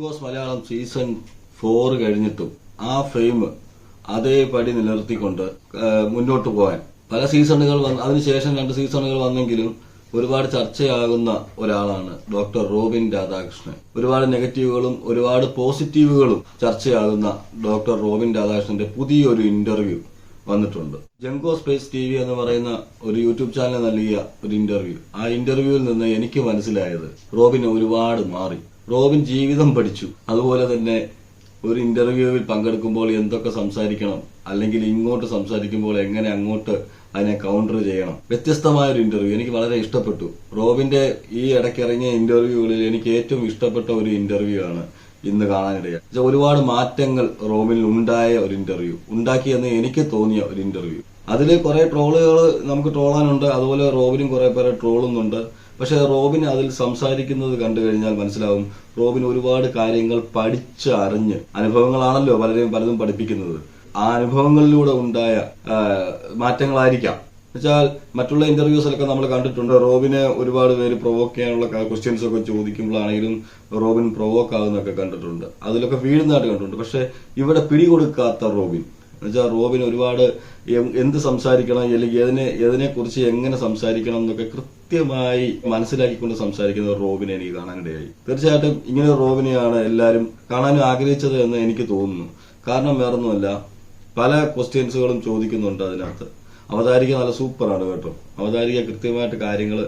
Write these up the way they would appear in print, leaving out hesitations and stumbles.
Boss Malayalam season 4 കഴിഞ്ഞിട്ടും ആ fame അതേപടി നിലനിർത്തിക്കൊണ്ട് മുന്നോട്ട് പോകാൻ പല സീസണുകൾ അതിനുശേഷം 2 സീസണുകൾ വന്നെങ്കിലും ഒരുപാട് ചർച്ചയാകുന്ന ഒരാളാണ് ഡോക്ടർ റോബിൻ രാധാകൃഷ്ണൻ. ഒരുപാട് നെഗറ്റീവുകളും ഒരുപാട് പോസിറ്റീവുകളും ചർച്ചയാകുന്ന ഡോക്ടർ റോബിൻ രാധാകൃഷ്ണന്റെ പുതിയൊരു ഇന്റർവ്യൂ വന്നിട്ടുണ്ട്. ജംഗോ സ്പേസ് TV എന്ന് പറയുന്ന ഒരു യൂട്യൂബ് ചാനൽ നൽകിയ ഒരു ഇന്റർവ്യൂ. ആ ഇന്റർവ്യൂവിൽ നിന്ന് എനിക്ക് മനസ്സിലായത് റോബിൻ ഒരുപാട് മാറി. റോബിൻ ജീവിതം പഠിച്ചു. അതുപോലെ തന്നെ ഒരു ഇന്റർവ്യൂവിൽ പങ്കെടുക്കുമ്പോൾ എന്തൊക്കെ സംസാരിക്കണം, അല്ലെങ്കിൽ ഇങ്ങോട്ട് സംസാരിക്കുമ്പോൾ എങ്ങനെ അങ്ങോട്ട് അതിനെ കൗണ്ടർ ചെയ്യണം. വ്യത്യസ്തമായ ഒരു ഇന്റർവ്യൂ എനിക്ക് വളരെ ഇഷ്ടപ്പെട്ടു. റോബിന്റെ ഈ ഇടയ്ക്കിറങ്ങിയ ഇന്റർവ്യൂകളിൽ എനിക്ക് ഏറ്റവും ഇഷ്ടപ്പെട്ട ഒരു ഇന്റർവ്യൂ ആണ് ഇന്ന് കാണാനിടയായി. ഒരുപാട് മാറ്റങ്ങൾ റോബിനിൽ ഉണ്ടായ ഒരു ഇന്റർവ്യൂ, ഉണ്ടാക്കിയെന്ന് എനിക്ക് തോന്നിയ ഒരു ഇന്റർവ്യൂ. അതിൽ കുറെ ട്രോളുകൾ നമുക്ക് ട്രോളാനുണ്ട്, അതുപോലെ റോബിനും കുറെ പേരെ ട്രോളുന്നുണ്ട്. പക്ഷെ റോബിൻ അതിൽ സംസാരിക്കുന്നത് കണ്ടു കഴിഞ്ഞാൽ മനസ്സിലാവും റോബിൻ ഒരുപാട് കാര്യങ്ങൾ പഠിച്ചറിഞ്ഞ്, അനുഭവങ്ങളാണല്ലോ പലതും പഠിപ്പിക്കുന്നത്, ആ അനുഭവങ്ങളിലൂടെ ഉണ്ടായ മാറ്റങ്ങളായിരിക്കാം. എന്നുവെച്ചാൽ മറ്റുള്ള ഇന്റർവ്യൂസിലൊക്കെ നമ്മൾ കണ്ടിട്ടുണ്ട് റോബിനെ ഒരുപാട് പേര് പ്രൊവോക്ക് ചെയ്യാനുള്ള ക്വസ്റ്റ്യൻസ് ഒക്കെ ചോദിക്കുമ്പോഴാണെങ്കിലും റോബിൻ പ്രൊവോക്ക് ആകുന്നൊക്കെ കണ്ടിട്ടുണ്ട്, അതിലൊക്കെ വീഴുന്നതായിട്ട് കണ്ടിട്ടുണ്ട്. പക്ഷെ ഇവിടെ പിടികൊടുക്കാത്ത റോബിൻ, എന്നുവെച്ചാൽ റോബിൻ ഒരുപാട് എന്ത് സംസാരിക്കണം, അല്ലെങ്കിൽ ഏതിനെ കുറിച്ച് എങ്ങനെ സംസാരിക്കണം എന്നൊക്കെ കൃത്യമായി മനസ്സിലാക്കിക്കൊണ്ട് സംസാരിക്കുന്ന റോബിനെ എനിക്ക് കാണാനിടയായി. തീർച്ചയായിട്ടും ഇങ്ങനെ റോബിനെയാണ് എല്ലാവരും കാണാനും ആഗ്രഹിച്ചത് എന്ന് എനിക്ക് തോന്നുന്നു. കാരണം വേറൊന്നുമല്ല, പല ക്വസ്റ്റ്യൻസുകളും ചോദിക്കുന്നുണ്ട് അതിനകത്ത്. അവതാരിക നല്ല സൂപ്പറാണ് കേട്ടോ. അവതാരിക കൃത്യമായിട്ട് കാര്യങ്ങൾ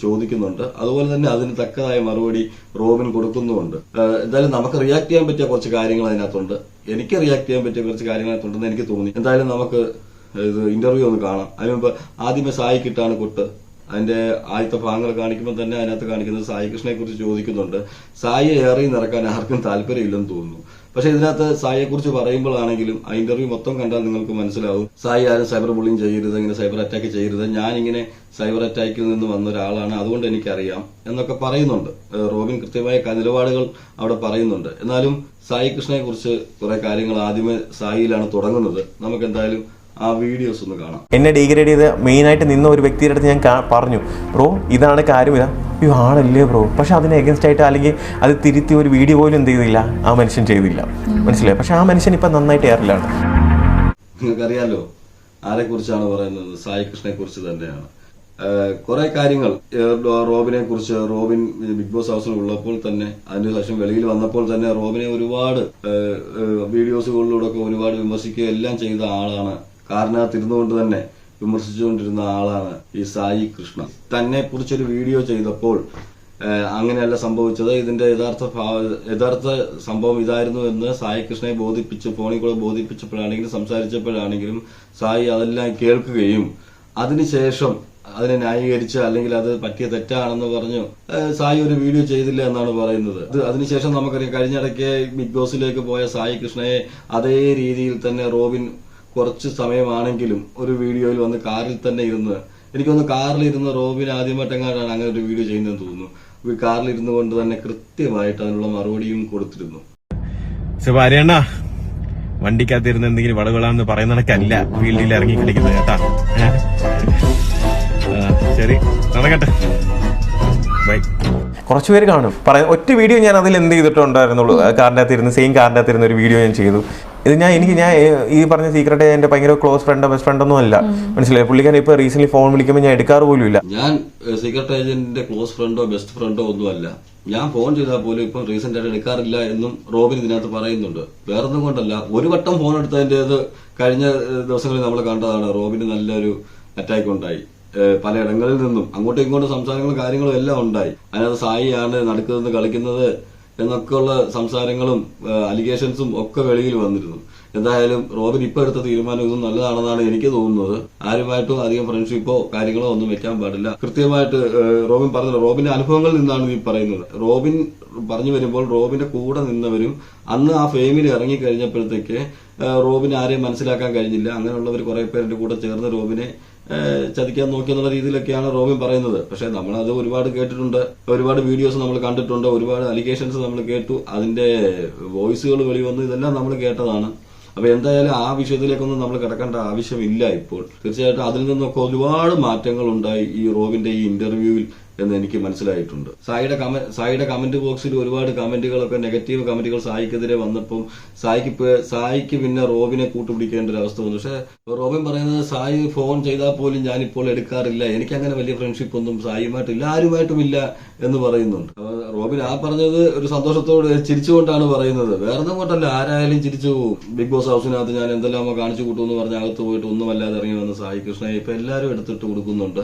ചോദിക്കുന്നുണ്ട്, അതുപോലെ തന്നെ അതിന് തക്കതായ മറുപടി റോബിൻ കൊടുക്കുന്നുമുണ്ട്. എന്തായാലും നമുക്ക് റിയാക്ട് ചെയ്യാൻ പറ്റിയ കുറച്ച് കാര്യങ്ങൾ അതിനകത്തുണ്ട്. എനിക്ക് റിയാക്ട് ചെയ്യാൻ പറ്റിയ കുറച്ച് കാര്യങ്ങൾ അതിനകത്തുണ്ടെന്ന് എനിക്ക് തോന്നി. എന്തായാലും നമുക്ക് ഇത് ഇന്റർവ്യൂ ഒന്ന് കാണാം. അതിന് മുമ്പ് ആദ്യമേ സായിക്കിട്ടാണ് കൊട്ട്. അതിന്റെ ആദ്യത്തെ ഭാഗങ്ങൾ കാണിക്കുമ്പോൾ തന്നെ അതിനകത്ത് കാണിക്കുന്നത് സായി കൃഷ്ണനെ കുറിച്ച് ചോദിക്കുന്നുണ്ട്. സായിയെ ഏറി നിറക്കാൻ ആർക്കും താല്പര്യമില്ലെന്ന് തോന്നുന്നു. പക്ഷെ ഇതിനകത്ത് സായിയെ കുറിച്ച് പറയുമ്പോഴാണെങ്കിലും ആ ഇന്റർവ്യൂ മൊത്തം കണ്ടാൽ നിങ്ങൾക്ക് മനസ്സിലാവും സായി ആരും സൈബർ ബുള്ളിങ് ചെയ്യരുത്, ഇങ്ങനെ സൈബർ അറ്റാക്ക് ചെയ്യരുത്, ഞാനിങ്ങനെ സൈബർ അറ്റാക്കിൽ നിന്ന് വന്ന ഒരാളാണ്, അതുകൊണ്ട് എനിക്കറിയാം എന്നൊക്കെ പറയുന്നുണ്ട്. റോബിൻ കൃത്യമായ നിലപാടുകൾ അവിടെ പറയുന്നുണ്ട്. എന്നാലും സായി കൃഷ്ണനെ കുറിച്ച് കുറെ കാര്യങ്ങൾ ആദ്യമേ സായിയിലാണ് തുടങ്ങുന്നത്. നമുക്ക് എന്തായാലും ആ വീഡിയോസ് ഒന്ന് കാണാം. എന്നെ ഡീഗ്രേഡ് ചെയ്ത് മെയിനായിട്ട് നിന്ന ഒരു വ്യക്തിയുടെ അടുത്ത് ഞാൻ പറഞ്ഞു, ബ്രോ ഇതാണ് കാര്യം, അയ്യോ ആണല്ലേ ബ്രോ. പക്ഷെ അതിന് എഗൻസ്റ്റ് ആയിട്ട് അല്ലെങ്കിൽ അത് തിരുത്തി ഒരു വീഡിയോ പോലും എന്ത് ചെയ്തില്ല, ആ മനുഷ്യൻ ചെയ്തില്ല. മനസ്സിലായി? പക്ഷെ ആ മനുഷ്യൻ ഇപ്പൊ നന്നായിട്ട് എയറിലാണ്. നിങ്ങൾക്കറിയാലോ ആരെ കുറിച്ചാണ് പറയുന്നത്? സായി കൃഷ്ണനെ കുറിച്ച് തന്നെയാണ്. കുറെ കാര്യങ്ങൾ റോബിനെ കുറിച്ച്, റോബിൻ ബിഗ് ബോസ് ഹൗസിൽ ഉള്ളപ്പോൾ തന്നെ, അതിന്റെ ശേഷം വെളിയിൽ വന്നപ്പോൾ തന്നെ റോബിനെ ഒരുപാട് വീഡിയോസുകളിലൂടെ ഒക്കെ ഒരുപാട് വിമർശിക്കുക എല്ലാം ചെയ്ത ആളാണ്. കാരണത്തിരുന്നുകൊണ്ട് തന്നെ വിമർശിച്ചുകൊണ്ടിരുന്ന ആളാണ് ഈ സായി കൃഷ്ണ. തന്നെ കുറിച്ചൊരു വീഡിയോ ചെയ്തപ്പോൾ അങ്ങനെയല്ല സംഭവിച്ചത്, ഇതിന്റെ യഥാർത്ഥ സംഭവം ഇതായിരുന്നു എന്ന് സായി കൃഷ്ണയെ ഫോണിൽ കൂടെ ബോധിപ്പിച്ചപ്പോഴാണെങ്കിലും സംസാരിച്ചപ്പോഴാണെങ്കിലും സായി അതെല്ലാം കേൾക്കുകയും അതിനുശേഷം അതിനെ ന്യായീകരിച്ച്, അല്ലെങ്കിൽ അത് പറ്റിയ തെറ്റാണെന്ന് പറഞ്ഞു സായി ഒരു വീഡിയോ ചെയ്തില്ല എന്നാണ് പറയുന്നത്. അതിനുശേഷം നമുക്കറിയാം കഴിഞ്ഞിടയ്ക്ക് ബിഗ് ബോസിലേക്ക് പോയ സായി കൃഷ്ണയെ അതേ രീതിയിൽ തന്നെ റോബിൻ കുറച്ച് സമയമാണെങ്കിലും ഒരു വീഡിയോയിൽ വന്ന് കാറിൽ തന്നെ ഇരുന്ന്, എനിക്കൊന്ന് കാറിലിരുന്ന് റോബിൻ ആദ്യമായിട്ടെങ്ങാണ്ടാണ് അങ്ങനെ ഒരു വീഡിയോ ചെയ്യുന്നതെന്ന് തോന്നുന്നു. കാറിലിരുന്നു കൊണ്ട് തന്നെ കൃത്യമായിട്ട് അതിനുള്ള മറുപടിയും കൊടുത്തിരുന്നു. ഭാര്യണ്ണ വണ്ടിക്കകത്തിരുന്ന് എന്തെങ്കിലും വളവിളാന്ന് പറയുന്ന കണക്കല്ല ഫീൽഡിൽ ഇറങ്ങി കളിക്കുന്നത് കേട്ടാ. ശരി നടക്കട്ടെ, ബൈ. കുറച്ചുപേര് കാണും ഒറ്റ വീഡിയോ ഞാൻ അതിൽ എന്ത് ചെയ്തിട്ടുണ്ടായിരുന്നുള്ളൂ. കാറിൻ്റെ അകത്തിരുന്ന് സെയിം കാറിൻ്റെ അകത്തിരുന്ന് ഒരു വീഡിയോ ഞാൻ ചെയ്തു. ഇത് ഞാൻ ഈ പറഞ്ഞ സീക്രട്ട് എൻ്റെ ഭയങ്കര ക്ലോസ് ഫ്രണ്ടോ ബെസ്റ്റ് ഫ്രണ്ടൊന്നും അല്ല. മനസ്സിലായി? പുള്ളിക്കാരൻ ഇപ്പൊ റീസെന്റ് ഫോൺ വിളിക്കുമ്പോൾ ഞാൻ എടുക്കാറ് പോലും ഇല്ല. ഞാൻ സീക്രട്ട് ഏജന്റിന്റെ ക്ലോസ് ഫ്രണ്ടോ ബെസ്റ്റ് ഫ്രണ്ടോ ഒന്നും അല്ല. ഞാൻ ഫോൺ ചെയ്താൽ പോലും ഇപ്പം റീസെന്റ് ആയിട്ട് എടുക്കാറില്ല എന്നും റോബിൻ ഇതിനകത്ത് പറയുന്നുണ്ട്. വേറൊന്നും കൊണ്ടല്ല, ഒരു വട്ടം ഫോൺ എടുത്തതിൻ്റെത് കഴിഞ്ഞ ദിവസങ്ങളിൽ നമ്മൾ കണ്ടതാണ്. റോബിന് നല്ലൊരു അറ്റാക്ക് ഉണ്ടായി. പലയിടങ്ങളിൽ നിന്നും അങ്ങോട്ടും ഇങ്ങോട്ടും സംസാരങ്ങളും കാര്യങ്ങളും എല്ലാം ഉണ്ടായി. അതിനകത്ത് സായിയാണ് നടുക്കുനിന്ന് കളിക്കുന്നത് എന്നൊക്കെയുള്ള സംസാരങ്ങളും അലിഗേഷൻസും ഒക്കെ വെളിയിൽ വന്നിരുന്നു. എന്തായാലും റോബിൻ ഇപ്പൊ എടുത്ത തീരുമാനം ഇതൊന്നും നല്ലതാണെന്നാണ് എനിക്ക് തോന്നുന്നത്. ആരുമായിട്ടും അധികം ഫ്രണ്ട്ഷിപ്പോ കാര്യങ്ങളോ ഒന്നും വെക്കാൻ പാടില്ല. കൃത്യമായിട്ട് റോബിൻ പറഞ്ഞത് റോബിന്റെ അനുഭവങ്ങളിൽ നിന്നാണ് ഈ പറയുന്നത്. റോബിൻ പറഞ്ഞു വരുമ്പോൾ റോബിന്റെ കൂടെ നിന്നവരും അന്ന് ആ ഫെയിമിൽ ഇറങ്ങി കഴിഞ്ഞപ്പോഴത്തേക്ക് റോബിന് ആരെയും മനസ്സിലാക്കാൻ കഴിഞ്ഞില്ല. അങ്ങനെയുള്ളവർ കുറെ പേരുടെ കൂടെ ചേർന്ന് റോബിനെ ചതിക്കാൻ നോക്കിയെന്നുള്ള രീതിയിലൊക്കെയാണ് റോബിൻ പറയുന്നത്. പക്ഷെ നമ്മളത് ഒരുപാട് കേട്ടിട്ടുണ്ട്, ഒരുപാട് വീഡിയോസ് നമ്മൾ കണ്ടിട്ടുണ്ട്, ഒരുപാട് അലിഗേഷൻസ് നമ്മൾ കേട്ടു, അതിന്റെ വോയിസുകൾ വെളിവന്നു, ഇതെല്ലാം നമ്മൾ കേട്ടതാണ്. അപ്പൊ എന്തായാലും ആ വിഷയത്തിലേക്കൊന്നും നമ്മൾ കിടക്കേണ്ട ആവശ്യമില്ല ഇപ്പോൾ. തീർച്ചയായിട്ടും അതിൽ നിന്നൊക്കെ ഒരുപാട് മാറ്റങ്ങൾ ഉണ്ടായി ഈ റോബിന്റെ ഈ ഇന്റർവ്യൂവിൽ എന്ന് എനിക്ക് മനസ്സിലായിട്ടുണ്ട്. സായിയുടെ കമന്റ് ബോക്സിൽ ഒരുപാട് കമന്റുകളൊക്കെ നെഗറ്റീവ് കമന്റുകൾ സായിക്കെതിരെ വന്നപ്പം സായിക്ക് പിന്നെ റോബിനെ കൂട്ടുപിടിക്കേണ്ട ഒരു അവസ്ഥ വന്നു. പക്ഷെ റോബിൻ പറയുന്നത് സായി ഫോൺ ചെയ്താൽ പോലും ഞാനിപ്പോൾ എടുക്കാറില്ല, എനിക്ക് അങ്ങനെ വലിയ ഫ്രണ്ട്ഷിപ്പ് ഒന്നും സായിയുമായിട്ടില്ല, ആരുമായിട്ടും ഇല്ല എന്ന് പറയുന്നുണ്ട്. റോബിൻ ആ പറഞ്ഞത് ഒരു സന്തോഷത്തോട് ചിരിച്ചുകൊണ്ടാണ് പറയുന്നത്, വേറൊന്നും കൊണ്ടല്ല, ആരായാലും ചിരിച്ചു പോകും. ബിഗ് ബോസ് ഹൗസിനകത്ത് ഞാൻ എന്തെല്ലാമോ കാണിച്ചു കൂട്ടുമെന്ന് പറഞ്ഞ് അകത്ത് പോയിട്ട് ഒന്നും അല്ലാതെ ഇറങ്ങി വന്ന സായി കൃഷ്ണയെ ഇപ്പൊ എല്ലാവരും എടുത്തിട്ട് കൊടുക്കുന്നുണ്ട്.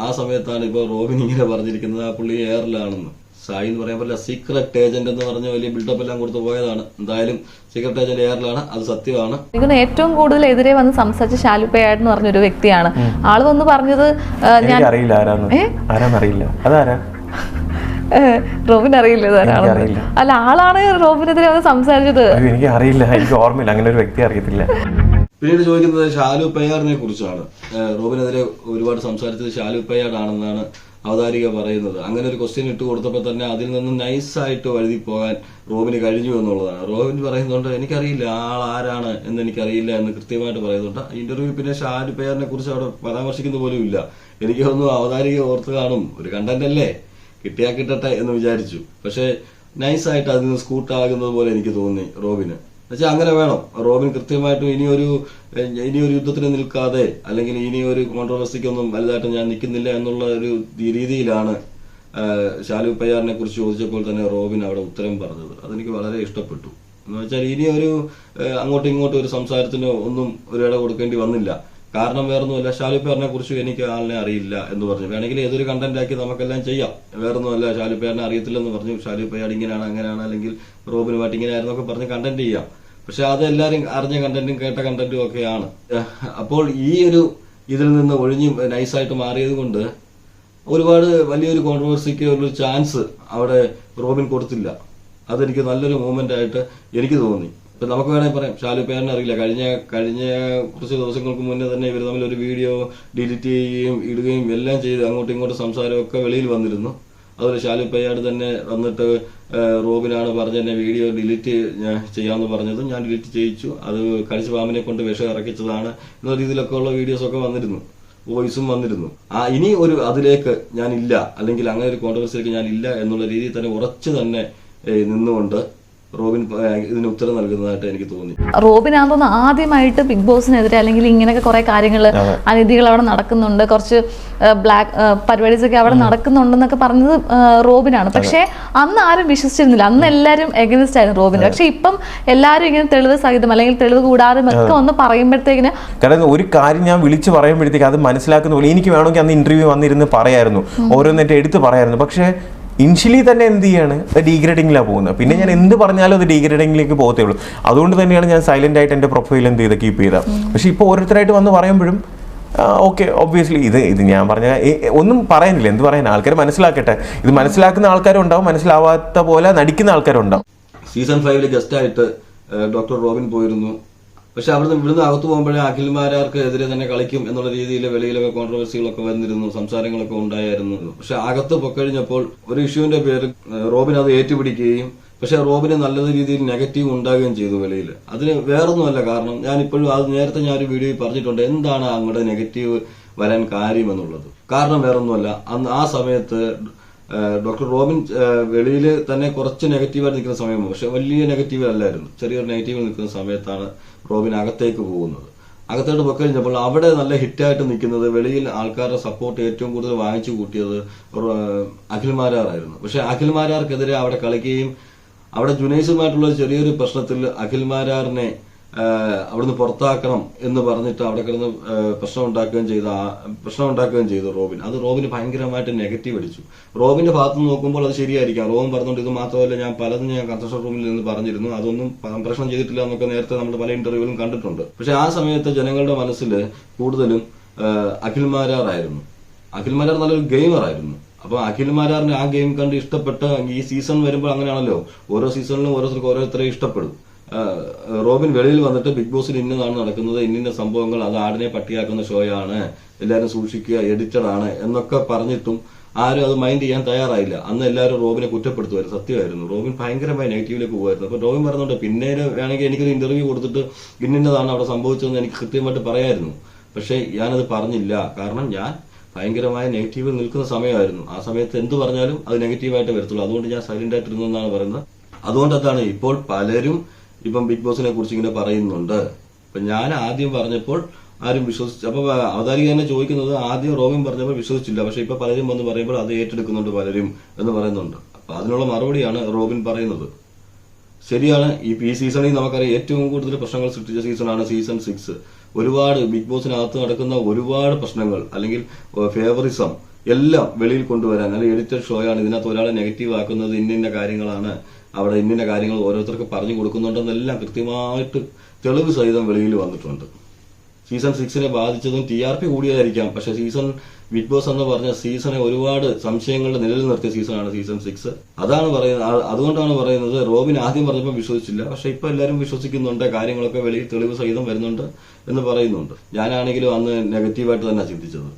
ആ സമയത്താണ് ഇപ്പൊ റോബിൻ ഇങ്ങനെ പറഞ്ഞിരിക്കുന്നത് ആ പുള്ളി എയറിലാണെന്ന്. സായി എന്ന് പറയാൻ പറ്റില്ല, സീക്രട്ട് ഏജന്റ് എന്ന് പറഞ്ഞ വലിയ ബിൽഡപ്പ് എല്ലാം കൊടുത്തു പോയതാണ്. എന്തായാലും സീക്രട്ട് ഏജന്റ് എയറിലാണ്, അത് സത്യമാണ്. എനിക്ക് ഏറ്റവും കൂടുതൽ എതിരെ വന്ന് സംസാരിച്ച ഷാലുപ്പയാട് എന്ന് പറഞ്ഞൊരു വ്യക്തിയാണ്. ആള് വന്ന് പറഞ്ഞത് ഞാൻ അറിയില്ല, ആരാന്നറിയില്ല, അതാരാ റോബിൻ അറിയില്ല ഇതാരാണ്. അല്ല, ആളാണ് റോബിനെതിരെ വന്ന് സംസാരിച്ചത്. എനിക്ക് അറിയില്ല, എനിക്ക് ഓർമ്മയില്ല, അങ്ങനെ ഒരു വ്യക്തി അറിയത്തില്ല. പിന്നീട് ചോദിക്കുന്നത് ഷാലു പയ്യാറിനെ കുറിച്ചാണ്. റോബിനെതിരെ ഒരുപാട് സംസാരിച്ചത് ഷാലു പയ്യാടാണെന്നാണ് അവതാരിക പറയുന്നത്. അങ്ങനെ ഒരു ക്വസ്റ്റ്യൻ ഇട്ട് കൊടുത്തപ്പോൾ തന്നെ അതിൽ നിന്ന് നൈസായിട്ട് വഴുതി പോകാൻ റോബിന് കഴിഞ്ഞു എന്നുള്ളതാണ്. റോബിൻ പറയുന്നുണ്ട് എനിക്കറിയില്ല ആൾ ആരാണ് എന്ന് എനിക്കറിയില്ല എന്ന് കൃത്യമായിട്ട് പറയുന്നുണ്ട്. ഇന്റർവ്യൂ പിന്നെ ഷാലു പയ്യാറിനെ കുറിച്ച് അവിടെ പരാമർശിക്കുന്ന പോലും ഇല്ല. എനിക്ക് തോന്നുന്നു അവതാരിക ഓർത്ത് കാണും, ഒരു കണ്ടന്റ് അല്ലേ, കിട്ടിയാ കിട്ടട്ടെ എന്ന് വിചാരിച്ചു. പക്ഷെ നൈസായിട്ട് അതിൽ നിന്ന് സ്കൂട്ടാകുന്നത് പോലെ എനിക്ക് തോന്നി റോബിന്. എന്നുവെച്ചാൽ അങ്ങനെ വേണം. റോബിൻ കൃത്യമായിട്ടും ഇനിയൊരു യുദ്ധത്തിന് നിൽക്കാതെ അല്ലെങ്കിൽ ഇനിയൊരു കോൺട്രവേഴ്സിക്കൊന്നും വലുതായിട്ട് ഞാൻ നിൽക്കുന്നില്ല എന്നുള്ള ഒരു രീതിയിലാണ് ഷാലു പയ്യാറിനെ കുറിച്ച് ചോദിച്ചപ്പോൾ തന്നെ റോബിൻ അവിടെ ഉത്തരം പറഞ്ഞത്. അതെനിക്ക് വളരെ ഇഷ്ടപ്പെട്ടു. എന്ന് വെച്ചാൽ ഇനിയൊരു അങ്ങോട്ടും ഇങ്ങോട്ടും ഒരു സംസാരത്തിന് ഒന്നും ഒരു ഇട കൊടുക്കേണ്ടി വന്നില്ല. കാരണം വേറൊന്നുമല്ല, ഷാലു പയ്യാറിനെ കുറിച്ച് എനിക്ക് ആളിനെ അറിയില്ല എന്ന് പറഞ്ഞു. വേണമെങ്കിൽ ഏതൊരു കണ്ടന്റ് ആക്കി നമുക്കെല്ലാം ചെയ്യാം. വേറൊന്നുമല്ല, ഷാലു പയ്യാറിനെ അറിയത്തില്ലെന്ന് പറഞ്ഞു, ഷാലു പയ്യാട് ഇങ്ങനെയാണ് അങ്ങനെയാണ് അല്ലെങ്കിൽ റോബിനുമായിട്ട് ഇങ്ങനെയായിരുന്നൊക്കെ പറഞ്ഞ് കണ്ടന്റ് ചെയ്യാം. പക്ഷെ അത് എല്ലാവരും അറിഞ്ഞ കണ്ടന്റും കേട്ട കണ്ടന്റും ഒക്കെയാണ്. അപ്പോൾ ഈ ഒരു ഇതിൽ നിന്ന് ഒഴിഞ്ഞ് നൈസായിട്ട് മാറിയത് കൊണ്ട് ഒരുപാട് വലിയൊരു കോൺട്രവേഴ്സിക്ക് ഒരു ചാൻസ് അവിടെ റോബിൻ കൊടുത്തില്ല. അതെനിക്ക് നല്ലൊരു മൂവ്മെന്റ് ആയിട്ട് എനിക്ക് തോന്നി. ഇപ്പൊ നമുക്ക് വേണമെങ്കിൽ പറയാം ഷാലു പയ്യാറിനെ അറിയില്ല. കഴിഞ്ഞ കുറച്ച് ദിവസങ്ങൾക്ക് മുന്നേ തന്നെ ഇവർ തമ്മിൽ ഒരു വീഡിയോ ഡിലീറ്റ് ചെയ്യുകയും ഇടുകയും എല്ലാം ചെയ്ത് അങ്ങോട്ടും ഇങ്ങോട്ടും സംസാരമൊക്കെ വെളിയിൽ വന്നിരുന്നു. അതുപോലെ ഷാലു പയ്യാട് തന്നെ വന്നിട്ട് റോബിനാണ് പറഞ്ഞ എന്നെ വീഡിയോ ഡിലീറ്റ് ചെയ്യാമെന്ന് പറഞ്ഞത്, ഞാൻ ഡിലീറ്റ് ചെയ്യിച്ചു, അത് കടിച്ച പാമ്പിനെ കൊണ്ട് വിഷം ഇറക്കിച്ചതാണ് എന്ന രീതിയിലൊക്കെ ഉള്ള വീഡിയോസ് ഒക്കെ വന്നിരുന്നു, വോയിസും വന്നിരുന്നു. ഇനി ഒരു അതിലേക്ക് ഞാനില്ല അല്ലെങ്കിൽ അങ്ങനെ ഒരു കോൺട്രവേഴ്സിയിലേക്ക് ഞാൻ ഇല്ല എന്നുള്ള രീതിയിൽ തന്നെ ഉറച്ചു തന്നെ നിന്നുകൊണ്ട് റോബിൻ ഇതിന് ഉത്തരം നൽകുന്നതായിട്ട് എനിക്ക് തോന്നി. റോബിനാന്ന് തോന്നുന്നു ആദ്യമായിട്ട് ബിഗ് ബോസിനെതിരെ അല്ലെങ്കിൽ ഇങ്ങനെയൊക്കെ കുറെ കാര്യങ്ങൾ അനീതികൾ അവിടെ നടക്കുന്നുണ്ട്, കുറച്ച് ബ്ലാക്ക് പരിപാടീസ് ഒക്കെ അവിടെ നടക്കുന്നുണ്ടെന്നൊക്കെ പറഞ്ഞത് റോബിനാണ്. പക്ഷെ അന്ന് ആരും വിശ്വസിച്ചിരുന്നില്ല, അന്ന് എല്ലാവരും എഗനിസ്റ്റ് ആയിരുന്നു റോബിന്. പക്ഷെ ഇപ്പം എല്ലാവരും ഇങ്ങനെ തെളിവ് സഹിതം അല്ലെങ്കിൽ തെളിവ് കൂടാതെ ഒക്കെ ഒന്ന് പറയുമ്പോഴത്തേക്കിന്, കാരണം ഒരു കാര്യം ഞാൻ വിളിച്ച് പറയുമ്പോഴത്തേക്ക് അത് മനസ്സിലാക്കുന്ന പോലെ എനിക്ക് വേണമെങ്കിൽ അന്ന് ഇന്റർവ്യൂ വന്നിരുന്ന് പറയായിരുന്നു, ഓരോന്നിട്ട് എടുത്ത് പറയായിരുന്നു. പക്ഷെ ഇനിഷ്യലി തന്നെ എന്ത് ചെയ്യാണ്, ഡീഗ്രേഡിങ്ങിലാണ് പോകുന്നത്. പിന്നെ ഞാൻ എന്ത് പറഞ്ഞാലും അത് ഡീഗ്രേഡിങ്ങിലേക്ക് പോകത്തേ ഉള്ളൂ. അതുകൊണ്ട് തന്നെയാണ് ഞാൻ സൈലന്റ് ആയിട്ട് എൻ്റെ പ്രൊഫൈൽ എന്ത് ചെയ്ത് കീപ്പ് ചെയ്തത്. പക്ഷെ ഇപ്പോൾ ഓരോരുത്തരായിട്ട് വന്ന് പറയുമ്പോഴും ഓക്കെ, ഒബ്വിയസ്ലി ഇത് ഞാൻ പറഞ്ഞ ഒന്നും പറയാനില്ല, എന്ത് പറയാൻ, ആൾക്കാർ മനസ്സിലാക്കട്ടെ. ഇത് മനസ്സിലാക്കുന്ന ആൾക്കാരുണ്ടാവും, മനസ്സിലാവാത്ത പോലെ നടിക്കുന്ന ആൾക്കാരുണ്ടാവും. സീസൺ 5 ഗസ്റ്റായിട്ട് ഡോക്ടർ റോബിൻ പോയിരുന്നു. പക്ഷെ ഇവിടുന്ന് അകത്തു പോകുമ്പോഴേ അഖിൽമാരാർക്ക് എതിരെ തന്നെ കളിക്കും എന്നുള്ള രീതിയിൽ വെളിയിലൊക്കെ കോൺട്രവേഴ്സികളൊക്കെ വന്നിരുന്നു, സംസാരങ്ങളൊക്കെ ഉണ്ടായിരുന്നു. പക്ഷെ അകത്ത് പൊക്കഴിഞ്ഞപ്പോൾ ഒരു ഇഷ്യൂവിന്റെ പേരിൽ റോബിൻ അത് ഏറ്റുപിടിക്കുകയും പക്ഷെ റോബിന് നല്ല രീതിയിൽ നെഗറ്റീവ് ഉണ്ടാകുകയും ചെയ്തു വെളിയിൽ. അതിന് വേറൊന്നുമല്ല കാരണം, ഞാനിപ്പോഴും അത് നേരത്തെ ഞാനൊരു വീഡിയോയിൽ പറഞ്ഞിട്ടുണ്ട് എന്താണ് അങ്ങോട്ട് നെഗറ്റീവ് വരാൻ കാര്യം എന്നുള്ളത്. കാരണം വേറൊന്നുമല്ല, അന്ന് ആ സമയത്ത് ഡോക്ടർ റോബിൻ വെളിയിൽ തന്നെ കുറച്ച് നെഗറ്റീവായിട്ട് നിൽക്കുന്ന സമയമാണ്. പക്ഷെ വലിയ നെഗറ്റീവ് അല്ലായിരുന്നു, ചെറിയൊരു നെഗറ്റീവ് നിൽക്കുന്ന സമയത്താണ് റോബിൻ അകത്തേക്ക് പോകുന്നത്. അകത്തോട്ട് പോയി കഴിഞ്ഞപ്പോൾ അവിടെ നല്ല ഹിറ്റായിട്ട് നിൽക്കുന്നത്, വെളിയിൽ ആൾക്കാരുടെ സപ്പോർട്ട് ഏറ്റവും കൂടുതൽ വാങ്ങിച്ചു കൂട്ടിയത് അഖിൽമാരാറായിരുന്നു. പക്ഷെ അഖിൽമാരാർക്കെതിരെ അവിടെ കളിക്കുകയും അവിടെ ജുനൈസുമായിട്ടുള്ള ചെറിയൊരു പ്രശ്നത്തിൽ അഖിൽമാരാറിനെ അവിടുന്ന് പുറത്താക്കണം എന്ന് പറഞ്ഞിട്ട് അവിടെ കിടന്ന് പ്രശ്നം ഉണ്ടാക്കുകയും ചെയ്തു റോബിൻ. അത് റോബിന് ഭയങ്കരമായിട്ട് നെഗറ്റീവ് അടിച്ചു. റോബിന്റെ ഭാഗത്ത് നിന്ന് നോക്കുമ്പോൾ അത് ശരിയായിരിക്കാം. റോബിൻ പറഞ്ഞുകൊണ്ട് ഇത് മാത്രമല്ല, ഞാൻ പലതും കൺസ്ട്രക്ഷൻ റൂമിൽ നിന്ന് പറഞ്ഞിരുന്നു, അതൊന്നും പ്രശ്നം ചെയ്തിട്ടില്ല എന്നൊക്കെ നേരത്തെ നമ്മൾ പല ഇന്റർവ്യൂവിലും കണ്ടിട്ടുണ്ട്. പക്ഷെ ആ സമയത്ത് ജനങ്ങളുടെ മനസ്സിൽ കൂടുതലും അഖിൽമാരാറായിരുന്നു. അഖിൽമാരാർ നല്ലൊരു ഗെയിമറായിരുന്നു. അപ്പൊ അഖിൽമാരാറിന് ആ ഗെയിം കണ്ട് ഇഷ്ടപ്പെട്ട് ഈ സീസൺ വരുമ്പോൾ അങ്ങനെയാണല്ലോ, ഓരോ സീസണിലും ഓരോരുത്തരെ ഇഷ്ടപ്പെടും. റോബിൻ വെളിയിൽ വന്നിട്ട് ബിഗ് ബോസിൽ ഇന്നതാണ് നടക്കുന്നത്, ഇന്ന സംഭവങ്ങൾ, അത് ആടിനെ പട്ടിയാക്കുന്ന ഷോയാണ്, എല്ലാവരും സൂക്ഷിക്കുക, എഡിറ്റഡ് ആണ് എന്നൊക്കെ പറഞ്ഞിട്ടും ആരും അത് മൈൻഡ് ചെയ്യാൻ തയ്യാറായില്ല. അന്ന് എല്ലാവരും റോബിനെ കുറ്റപ്പെടുത്തുമായിരുന്നു. സത്യമായിരുന്നു, റോബിൻ ഭയങ്കരമായി നെഗറ്റീവിലേക്ക് പോകുമായിരുന്നു. അപ്പൊ റോബിൻ പറഞ്ഞുകൊണ്ട് പിന്നീട് വേണമെങ്കിൽ എനിക്കൊരു ഇന്റർവ്യൂ കൊടുത്തിട്ട് ഇന്നതാണ് അവിടെ സംഭവിച്ചതെന്ന് എനിക്ക് കൃത്യമായിട്ട് പറയായിരുന്നു. പക്ഷെ ഞാനത് പറഞ്ഞില്ല. കാരണം ഞാൻ ഭയങ്കരമായ നെഗറ്റീവിൽ നിൽക്കുന്ന സമയമായിരുന്നു. ആ സമയത്ത് എന്ത് പറഞ്ഞാലും അത് നെഗറ്റീവായിട്ട് വരത്തുള്ളൂ. അതുകൊണ്ട് ഞാൻ സൈലന്റ് ആയിട്ടിരുന്നെന്നാണ് പറയുന്നത്. അതുകൊണ്ട് അതാണ് ഇപ്പോൾ പലരും ഇപ്പം ബിഗ് ബോസിനെ കുറിച്ച് ഇങ്ങനെ പറയുന്നുണ്ട്. ഇപ്പൊ ഞാൻ ആദ്യം പറഞ്ഞപ്പോൾ ആരും വിശ്വസിച്ചു. അപ്പൊ അവതാരിക തന്നെ ചോദിക്കുന്നത് ആദ്യം റോബിൻ പറഞ്ഞപ്പോൾ വിശ്വസിച്ചില്ല, പക്ഷെ ഇപ്പൊ പലരും വന്ന് പറയുമ്പോൾ അത് ഏറ്റെടുക്കുന്നുണ്ട് പലരും എന്ന് പറയുന്നുണ്ട്. അപ്പൊ അതിനുള്ള മറുപടിയാണ് റോബിൻ പറയുന്നത്. ശരിയാണ്, ഈ സീസണിൽ നമുക്കറിയാം ഏറ്റവും കൂടുതൽ പ്രശ്നങ്ങൾ സൃഷ്ടിച്ച സീസണാണ് സീസൺ 6. ഒരുപാട് ബിഗ് ബോസിനകത്ത് നടക്കുന്ന ഒരുപാട് പ്രശ്നങ്ങൾ അല്ലെങ്കിൽ ഫേവറിസം എല്ലാം വെളിയിൽ കൊണ്ടുവരാൻ, അല്ലെങ്കിൽ എഡിറ്റഡ് ഷോയാണ് ഇതിനകത്ത് ഒരാളെ നെഗറ്റീവ് ആക്കുന്നത്, ഇന്ന കാര്യങ്ങളാണ് അവിടെ, ഇന്ന കാര്യങ്ങൾ ഓരോരുത്തർക്ക് പറഞ്ഞു കൊടുക്കുന്നുണ്ടെന്നെല്ലാം കൃത്യമായിട്ട് തെളിവ് സഹിതം വെളിയിൽ വന്നിട്ടുണ്ട്. സീസൺ 6നെ ബാധിച്ചതും TRP കൂടിയായിരിക്കാം, പക്ഷെ ബിഗ് ബോസ് എന്ന് പറഞ്ഞ സീസണെ ഒരുപാട് സംശയങ്ങളുടെ നിലയിൽ നിർത്തിയ സീസണാണ് സീസൺ 6. അതാണ് പറയുന്നത്. അതുകൊണ്ടാണ് പറയുന്നത് റോബിൻ ആദ്യം പറഞ്ഞപ്പോൾ വിശ്വസിച്ചില്ല, പക്ഷെ ഇപ്പൊ എല്ലാവരും വിശ്വസിക്കുന്നുണ്ട്, കാര്യങ്ങളൊക്കെ വെളിയിൽ തെളിവ് സഹിതം വരുന്നുണ്ട് എന്ന് പറയുന്നുണ്ട്. ഞാനാണെങ്കിലും അന്ന് നെഗറ്റീവായിട്ട് തന്നെ ചിന്തിച്ചത്.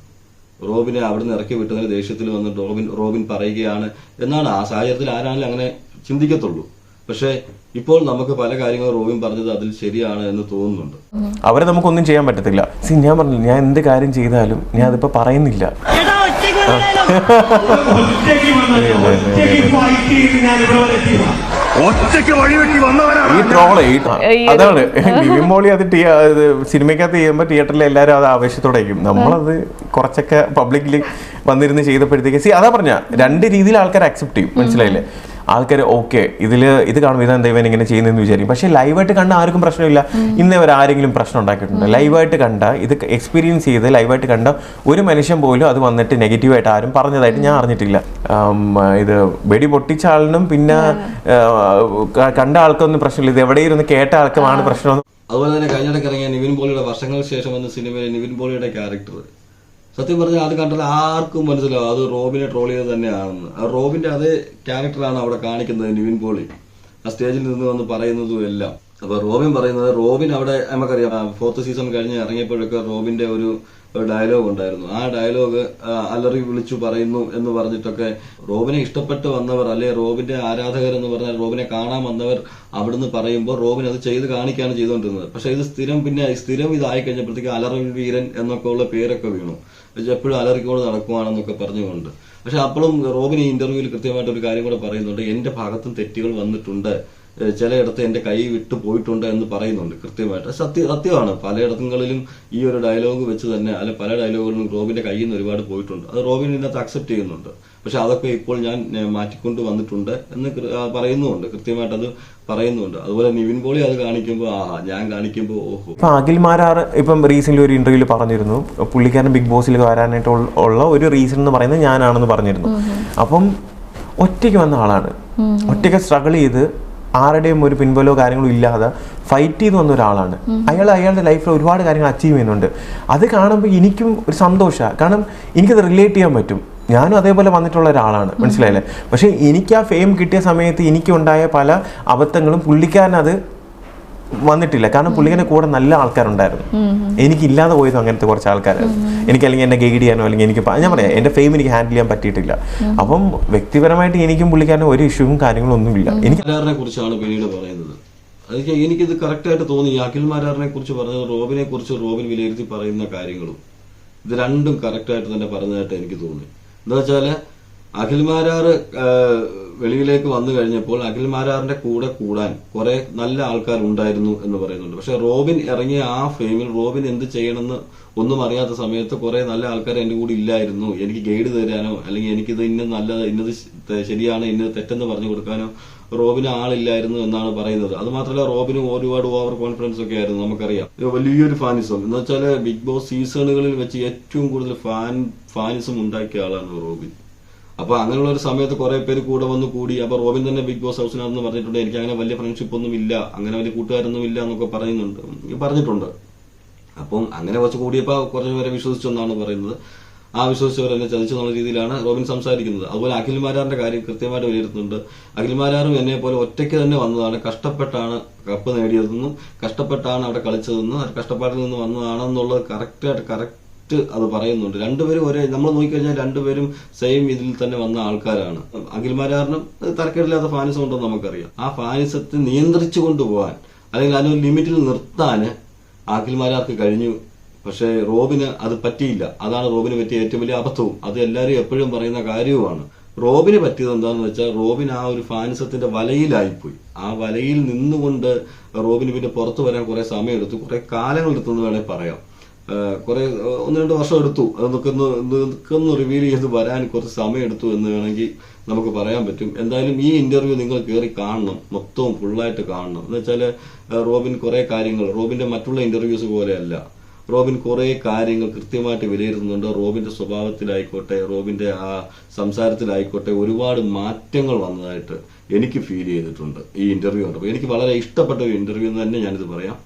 റോബിനെ അവിടുന്ന് ഇറക്കി വിട്ടതിന് ദേഷ്യത്തിൽ വന്നിട്ട് റോബിൻ പറയുകയാണ് എന്നാണ്. ആ സാഹചര്യത്തിൽ ആരാണെങ്കിലും അങ്ങനെ ചിന്തിക്കത്തുള്ളൂ. പക്ഷെ ഇപ്പോൾ നമുക്ക് പല കാര്യങ്ങളും റോബിൻ പറഞ്ഞത് അതിൽ ശരിയാണ് എന്ന് തോന്നുന്നുണ്ട്. അവരെ നമുക്കൊന്നും ചെയ്യാൻ പറ്റത്തില്ല. ഞാൻ പറഞ്ഞു, ഞാൻ എന്ത് കാര്യം ചെയ്താലും ഞാൻ അതിപ്പോ പറയുന്നില്ല. ഈ ട്രോള് അതാണ് നിവിൻ പോളി അത് സിനിമയ്ക്കകത്ത് ചെയ്യുമ്പോൾ തിയേറ്ററിൽ എല്ലാവരും അത് ആവേശത്തോടെ ആയിരിക്കും. നമ്മളത് കുറച്ചൊക്കെ പബ്ലിക്കിൽ വന്നിരുന്ന് ചെയ്തപ്പോഴത്തേക്ക് അതാ പറഞ്ഞ 2 രീതിയിൽ ആൾക്കാർ അക്സെപ്റ്റ് ചെയ്യും. മനസ്സിലായില്ലേ? ആൾക്കാർ ഓക്കെ ഇത് കാണുമ്പോൾ ഇതെന്താ ഇവൻ ഇങ്ങനെ ചെയ്യുന്നതെന്ന് വിചാരിക്കും. പക്ഷെ ലൈവായിട്ട് കണ്ട ആർക്കും പ്രശ്നമില്ല. ഇന്നേ വരെ ആരെങ്കിലും പ്രശ്നം ഉണ്ടാക്കിയിട്ടുണ്ട്? ലൈവായിട്ട് കണ്ട, ഇത് എക്സ്പീരിയൻസ് ചെയ്ത് ലൈവായിട്ട് കണ്ട ഒരു മനുഷ്യൻ പോലും അത് വന്നിട്ട് നെഗറ്റീവായിട്ട് ആരും പറഞ്ഞതായിട്ട് ഞാൻ അറിഞ്ഞിട്ടില്ല. ഇത് വെടി പൊട്ടിച്ച ആളിനും പിന്നെ കണ്ട ആൾക്കൊന്നും പ്രശ്നമില്ല. ഇത് എവിടെയിരുന്ന് കേട്ട ആൾക്കുമാണ് പ്രശ്നം. അതുപോലെ തന്നെ കഴിഞ്ഞിടയ്ക്ക് ഇറങ്ങിയ നിവിൻ പോളിയുടെ വർഷങ്ങൾക്ക് ശേഷം വന്ന സിനിമയിലെ നിവിൻ പോളിയുടെ ക്യാരക്ടർ സത്യം പറഞ്ഞാൽ അത് കണ്ടാൽ ആർക്കും മനസ്സിലാവും അത് റോബിനെ ട്രോൾ ചെയ്ത് തന്നെയാണെന്ന്. ആ റോബിന്റെ അതേ ക്യാരക്ടറാണ് അവിടെ കാണിക്കുന്നത് നിവിൻ പോളി, ആ സ്റ്റേജിൽ നിന്ന് വന്ന് പറയുന്നതും എല്ലാം. അപ്പൊ റോബിൻ പറയുന്നത്, റോബിൻ അവിടെ നമുക്കറിയാം 4th സീസൺ കഴിഞ്ഞ് ഇറങ്ങിയപ്പോഴൊക്കെ റോബിന്റെ ഒരു ഡയലോഗ് ഉണ്ടായിരുന്നു. ആ ഡയലോഗ് അലറി വിളിച്ചു പറയുന്നു എന്ന് പറഞ്ഞിട്ടൊക്കെ റോബിനെ ഇഷ്ടപ്പെട്ട് വന്നവർ, അല്ലെ റോബിന്റെ ആരാധകർ എന്ന് പറഞ്ഞാൽ റോബിനെ കാണാൻ വന്നവർ അവിടുന്ന് പറയുമ്പോൾ റോബിൻ അത് ചെയ്ത് കാണിക്കുകയാണ് ചെയ്തുകൊണ്ടിരുന്നത്. പക്ഷെ ഇത് സ്ഥിരം ഇതായി കഴിഞ്ഞപ്പോഴത്തേക്ക് അലറി വീരൻ എന്നൊക്കെ ഉള്ള പേരൊക്കെ വീണു. എപ്പോഴും അലറിക്കോട് നടക്കുവാണെന്നൊക്കെ പറഞ്ഞുകൊണ്ട്. പക്ഷെ അപ്പോഴും റോബിൻ ഈ ഇന്റർവ്യൂവിൽ കൃത്യമായിട്ട് ഒരു കാര്യം കൂടെ പറയുന്നുണ്ട്, എന്റെ ഭാഗത്തും തെറ്റുകൾ വന്നിട്ടുണ്ട്, ചിലയിടത്ത് എന്റെ കൈ വിട്ടു പോയിട്ടുണ്ട് എന്ന് പറയുന്നുണ്ട് കൃത്യമായിട്ട്. സത്യമാണ്. പലയിടങ്ങളിലും ഈ ഒരു ഡയലോഗ് വെച്ച് തന്നെ പല ഡയലോഗുകളിലും റോബിന്റെ കയ്യിൽ നിന്ന് ഒരുപാട് പോയിട്ടുണ്ട്. അത് റോബിൻ ഇതിനകത്ത് അക്സെപ്റ്റ് ചെയ്യുന്നുണ്ട്. പക്ഷെ അതൊക്കെ ഇപ്പോൾ ഞാൻ മാറ്റിക്കൊണ്ട് വന്നിട്ടുണ്ട് എന്ന് പറയുന്നുമുണ്ട്, കൃത്യമായിട്ട് അത് പറയുന്നുണ്ട്. അതുപോലെ നിവിൻ പോളി അത് കാണിക്കുമ്പോൾ ഞാൻ കാണിക്കുമ്പോൾ ഓഹോ. ഇപ്പൊ അഖിൽ മാരാർ ഇപ്പം റീസെന്റ് ഒരു ഇന്റർവ്യൂവിൽ പറഞ്ഞിരുന്നു, പുള്ളിക്കാരൻ ബിഗ് ബോസിൽ വരാനായിട്ട് ഉള്ള ഒരു റീസൺ എന്ന് പറയുന്നത് ഞാനാണെന്ന് പറഞ്ഞിരുന്നു. അപ്പം ഒറ്റയ്ക്ക് വന്ന ആളാണ്, ഒറ്റയ്ക്ക് സ്ട്രഗിൾ ചെയ്ത് ആരുടെയും ഒരു പിൻബലോ കാര്യങ്ങളോ ഇല്ലാതെ ഫൈറ്റ് ചെയ്ത് വന്ന ഒരാളാണ്. അയാളുടെ ലൈഫിൽ ഒരുപാട് കാര്യങ്ങൾ അച്ചീവ് ചെയ്യുന്നുണ്ട്. അത് കാണുമ്പോൾ എനിക്കും ഒരു സന്തോഷമാണ്. കാരണം എനിക്കത് റിലേറ്റ് ചെയ്യാൻ പറ്റും. ഞാനും അതേപോലെ വന്നിട്ടുള്ള ഒരാളാണ്, മനസ്സിലായില്ലേ? പക്ഷെ എനിക്ക് ആ ഫെയിം കിട്ടിയ സമയത്ത് എനിക്കുണ്ടായ പല അബദ്ധങ്ങളും പുള്ളിക്കാരനത് വന്നിട്ടില്ല. കാരണം പുള്ളിക്കാരൻ്റെ കൂടെ നല്ല ആൾക്കാരുണ്ടായിരുന്നു. എനിക്കില്ലാതെ പോയത് അങ്ങനത്തെ കുറച്ച് ആൾക്കാരായിരുന്നു. അല്ലെങ്കിൽ എന്നെ ഗൈഡ് ചെയ്യാനോ അല്ലെങ്കിൽ എനിക്ക് ഞാൻ പറയാം എൻ്റെ ഫെയിം എനിക്ക് ഹാൻഡിൽ ചെയ്യാൻ പറ്റിയിട്ടില്ല. അപ്പം വ്യക്തിപരമായിട്ട് എനിക്കും പുള്ളിക്കാരനും ഒരു ഇഷ്യൂവും കാര്യങ്ങളും ഒന്നുമില്ല. എനിക്ക് കുറിച്ചാണ് പിന്നീട് പറയുന്നത്. എനിക്കിത് കറക്റ്റായിട്ട് തോന്നി. അഖിൽ മാരാറിനെ കുറിച്ച് പറഞ്ഞത്, റോബിനെ കുറിച്ച് റോബിൻ വിലയിരുത്തി പറയുന്ന കാര്യങ്ങളും ഇത് രണ്ടും കറക്റ്റായിട്ട് തന്നെ പറഞ്ഞതായിട്ട് എനിക്ക് തോന്നി. എന്താ വെച്ചാല് അഖിൽ മാരാർ വെളിയിലേക്ക് വന്നു കഴിഞ്ഞപ്പോൾ അഖിൽ മാരാറിന്റെ കൂടെ കൂടാൻ കുറെ നല്ല ആൾക്കാർ ഉണ്ടായിരുന്നു എന്ന് പറയുന്നുണ്ട്. പക്ഷെ റോബിൻ ഇറങ്ങിയ ആ ഫെയിമിൽ റോബിൻ എന്ത് ചെയ്യണമെന്ന് ഒന്നും അറിയാത്ത സമയത്ത് കുറെ നല്ല ആൾക്കാർ എന്റെ കൂടെ ഇല്ലായിരുന്നു. എനിക്ക് ഗൈഡ് തരാനോ അല്ലെങ്കിൽ എനിക്കിത് ഇന്നത് ശരിയാണ് ഇന്നത് തെറ്റെന്ന് പറഞ്ഞു കൊടുക്കാനോ റോബിന് ആളില്ലായിരുന്നു എന്നാണ് പറയുന്നത്. അത് മാത്രമല്ല റോബിന് ഒരുപാട് ഓവർ കോൺഫിഡൻസ് ഒക്കെ ആയിരുന്നു. നമുക്കറിയാം വലിയൊരു ഫാനിസം എന്ന് വെച്ചാൽ ബിഗ് ബോസ് സീസണുകളിൽ വെച്ച് ഏറ്റവും കൂടുതൽ ഫാനിസം ഉണ്ടാക്കിയ ആളാണ് റോബിൻ. അപ്പൊ അങ്ങനെയുള്ള ഒരു സമയത്ത് കുറെ പേര് കൂടെ വന്ന് കൂടി. അപ്പൊ റോബിൻ തന്നെ ബിഗ് ബോസ് ഹൗസിനാണെന്ന് പറഞ്ഞിട്ടുണ്ട്, എനിക്ക് അങ്ങനെ വലിയ ഫ്രണ്ട്ഷിപ്പ് ഒന്നും ഇല്ല, അങ്ങനെ വലിയ കൂട്ടുകാരൊന്നും ഇല്ല എന്നൊക്കെ പറഞ്ഞിട്ടുണ്ട്. അപ്പം അങ്ങനെ കുറച്ച് കൂടിയപ്പോ കുറച്ച് പേരെ വിശ്വസിച്ചെന്നാണ് പറയുന്നത്. ആ വിശ്വസിച്ചവരെന്നെ ചതിച്ചെന്നുള്ള രീതിയിലാണ് റോബിൻ സംസാരിക്കുന്നത്. അതുപോലെ അഖിൽ മാരാറിന്റെ കാര്യം കൃത്യമായിട്ട് വിലയിരുത്തുന്നുണ്ട്. അഖിൽ മാരാറും എന്നെ പോലെ ഒറ്റയ്ക്ക് തന്നെ വന്നതാണ്, കഷ്ടപ്പെട്ടാണ് കപ്പ് നേടിയതെന്നും കഷ്ടപ്പെട്ടാണ് അവിടെ കളിച്ചതെന്നും കഷ്ടപ്പാടിൽ നിന്ന് വന്നതാണെന്നുള്ളത് കറക്റ്റ് അത് പറയുന്നുണ്ട്. രണ്ടുപേരും നമ്മൾ നോക്കിക്കഴിഞ്ഞാൽ രണ്ടുപേരും സെയിം ഇതിൽ തന്നെ വന്ന ആൾക്കാരാണ്. അഖിൽ മാരാറിനും തരക്കേടില്ലാത്ത ഫാനിസം ഉണ്ടെന്ന് നമുക്കറിയാം. ആ ഫാനിസത്തെ നിയന്ത്രിച്ചു കൊണ്ടുപോകാൻ അല്ലെങ്കിൽ അതിനൊരു ലിമിറ്റിൽ നിർത്താൻ അഖിൽ മാരാർക്ക് കഴിഞ്ഞു. പക്ഷേ റോബിന് അത് പറ്റിയില്ല. അതാണ് റോബിന് പറ്റിയ ഏറ്റവും വലിയ അബദ്ധവും. അത് എല്ലാവരും എപ്പോഴും പറയുന്ന കാര്യവുമാണ്. റോബിന് പറ്റിയത് എന്താണെന്ന് വെച്ചാൽ റോബിൻ ആ ഒരു ഫാൻസത്തിന്റെ വലയിലായിപ്പോയി. ആ വലയിൽ നിന്നുകൊണ്ട് റോബിന് പിന്നെ പുറത്തു വരാൻ കുറെ സമയമെടുത്തു, കുറെ കാലങ്ങൾ എടുത്തെന്ന് വേണമെങ്കിൽ പറയാം. കുറെ 1-2 വർഷം എടുത്തു. അതൊക്കെ ഒന്ന് റിവീൽ ചെയ്ത് വരാൻ കുറച്ച് സമയം എടുത്തു എന്ന് വേണമെങ്കിൽ നമുക്ക് പറയാൻ പറ്റും. എന്തായാലും ഈ ഇന്റർവ്യൂ നിങ്ങൾ കയറി കാണണം, മൊത്തവും ഫുള്ളായിട്ട് കാണണം. എന്ന് വെച്ചാല് റോബിൻ കുറെ കാര്യങ്ങൾ, റോബിന്റെ മറ്റുള്ള ഇന്റർവ്യൂസ് പോലെയല്ല, റോബിൻ കുറെ കാര്യങ്ങൾ കൃത്യമായിട്ട് വിലയിരുത്തുന്നുണ്ട്. റോബിന്റെ സ്വഭാവത്തിലായിക്കോട്ടെ, റോബിന്റെ ആ സംസാരത്തിലായിക്കോട്ടെ ഒരുപാട് മാറ്റങ്ങൾ വന്നതായിട്ട് എനിക്ക് ഫീൽ ചെയ്തിട്ടുണ്ട് ഈ ഇന്റർവ്യൂ കണ്ടപ്പോൾ. എനിക്ക് വളരെ ഇഷ്ടപ്പെട്ട ഒരു ഇന്റർവ്യൂ എന്ന് തന്നെ ഞാനിത് പറയാം.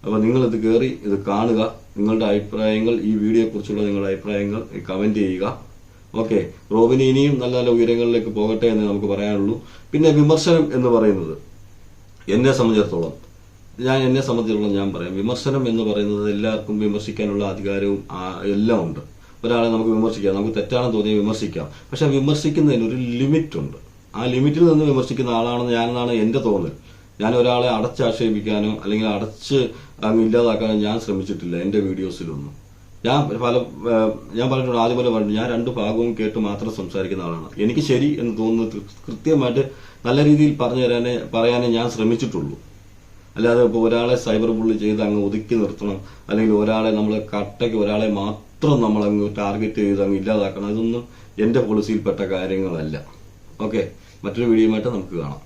അപ്പൊ നിങ്ങളിത് കയറി ഇത് കാണുക. നിങ്ങളുടെ അഭിപ്രായങ്ങൾ, ഈ വീഡിയോയെ കുറിച്ചുള്ള നിങ്ങളുടെ അഭിപ്രായങ്ങൾ കമന്റ് ചെയ്യുക. ഓക്കെ, റോബിന് ഇനിയും നല്ല നല്ല ഉയരങ്ങളിലേക്ക് പോകട്ടെ എന്ന് നമുക്ക് പറയാനുള്ളൂ. പിന്നെ വിമർശനം എന്ന് പറയുന്നത് എന്നെ സംബന്ധിച്ചിടത്തോളം ഞാൻ പറയാം, വിമർശനം എന്ന് പറയുന്നത് എല്ലാവർക്കും വിമർശിക്കാനുള്ള അധികാരവും എല്ലാം ഉണ്ട്. ഒരാളെ നമുക്ക് വിമർശിക്കാം, നമുക്ക് തെറ്റാണെന്ന് തോന്നിയാൽ വിമർശിക്കാം. പക്ഷെ വിമർശിക്കുന്നതിന് ഒരു ലിമിറ്റ് ഉണ്ട്. ആ ലിമിറ്റിൽ നിന്ന് വിമർശിക്കുന്ന ആളാണെന്നാണ് എന്റെ തോന്നൽ. ഞാൻ ഒരാളെ അടച്ചാക്ഷേപിക്കാനോ അല്ലെങ്കിൽ അടച്ച് അങ്ങ് ഇല്ലാതാക്കാനോ ഞാൻ ശ്രമിച്ചിട്ടില്ല എന്റെ വീഡിയോസിലൊന്നും. ഞാൻ പറഞ്ഞിട്ടുണ്ട്, ആദ്യം പോലെ പറഞ്ഞു, ഞാൻ 2 ഭാഗവും കേട്ട് മാത്രം സംസാരിക്കുന്ന ആളാണ്. എനിക്ക് ശരി എന്ന് തോന്നുന്നത് കൃത്യമായിട്ട് നല്ല രീതിയിൽ പറയാനേ ഞാൻ ശ്രമിച്ചിട്ടുള്ളൂ. അല്ലാതെ ഇപ്പോൾ ഒരാളെ സൈബർ ബുള്ളി ചെയ്ത് അങ്ങ് ഒതുക്കി നിർത്തണം, അല്ലെങ്കിൽ ഒരാളെ നമ്മൾ കട്ടയ്ക്ക് ഒരാളെ മാത്രം നമ്മൾ അങ്ങ് ടാർഗറ്റ് ചെയ്ത് അങ്ങ് ഇല്ലാതാക്കണം, ഇതൊന്നും എന്റെ പോളിസിയിൽപ്പെട്ട കാര്യങ്ങളല്ല. ഓക്കെ, മറ്റൊരു വീഡിയോയുമായിട്ട് നമുക്ക് കാണാം.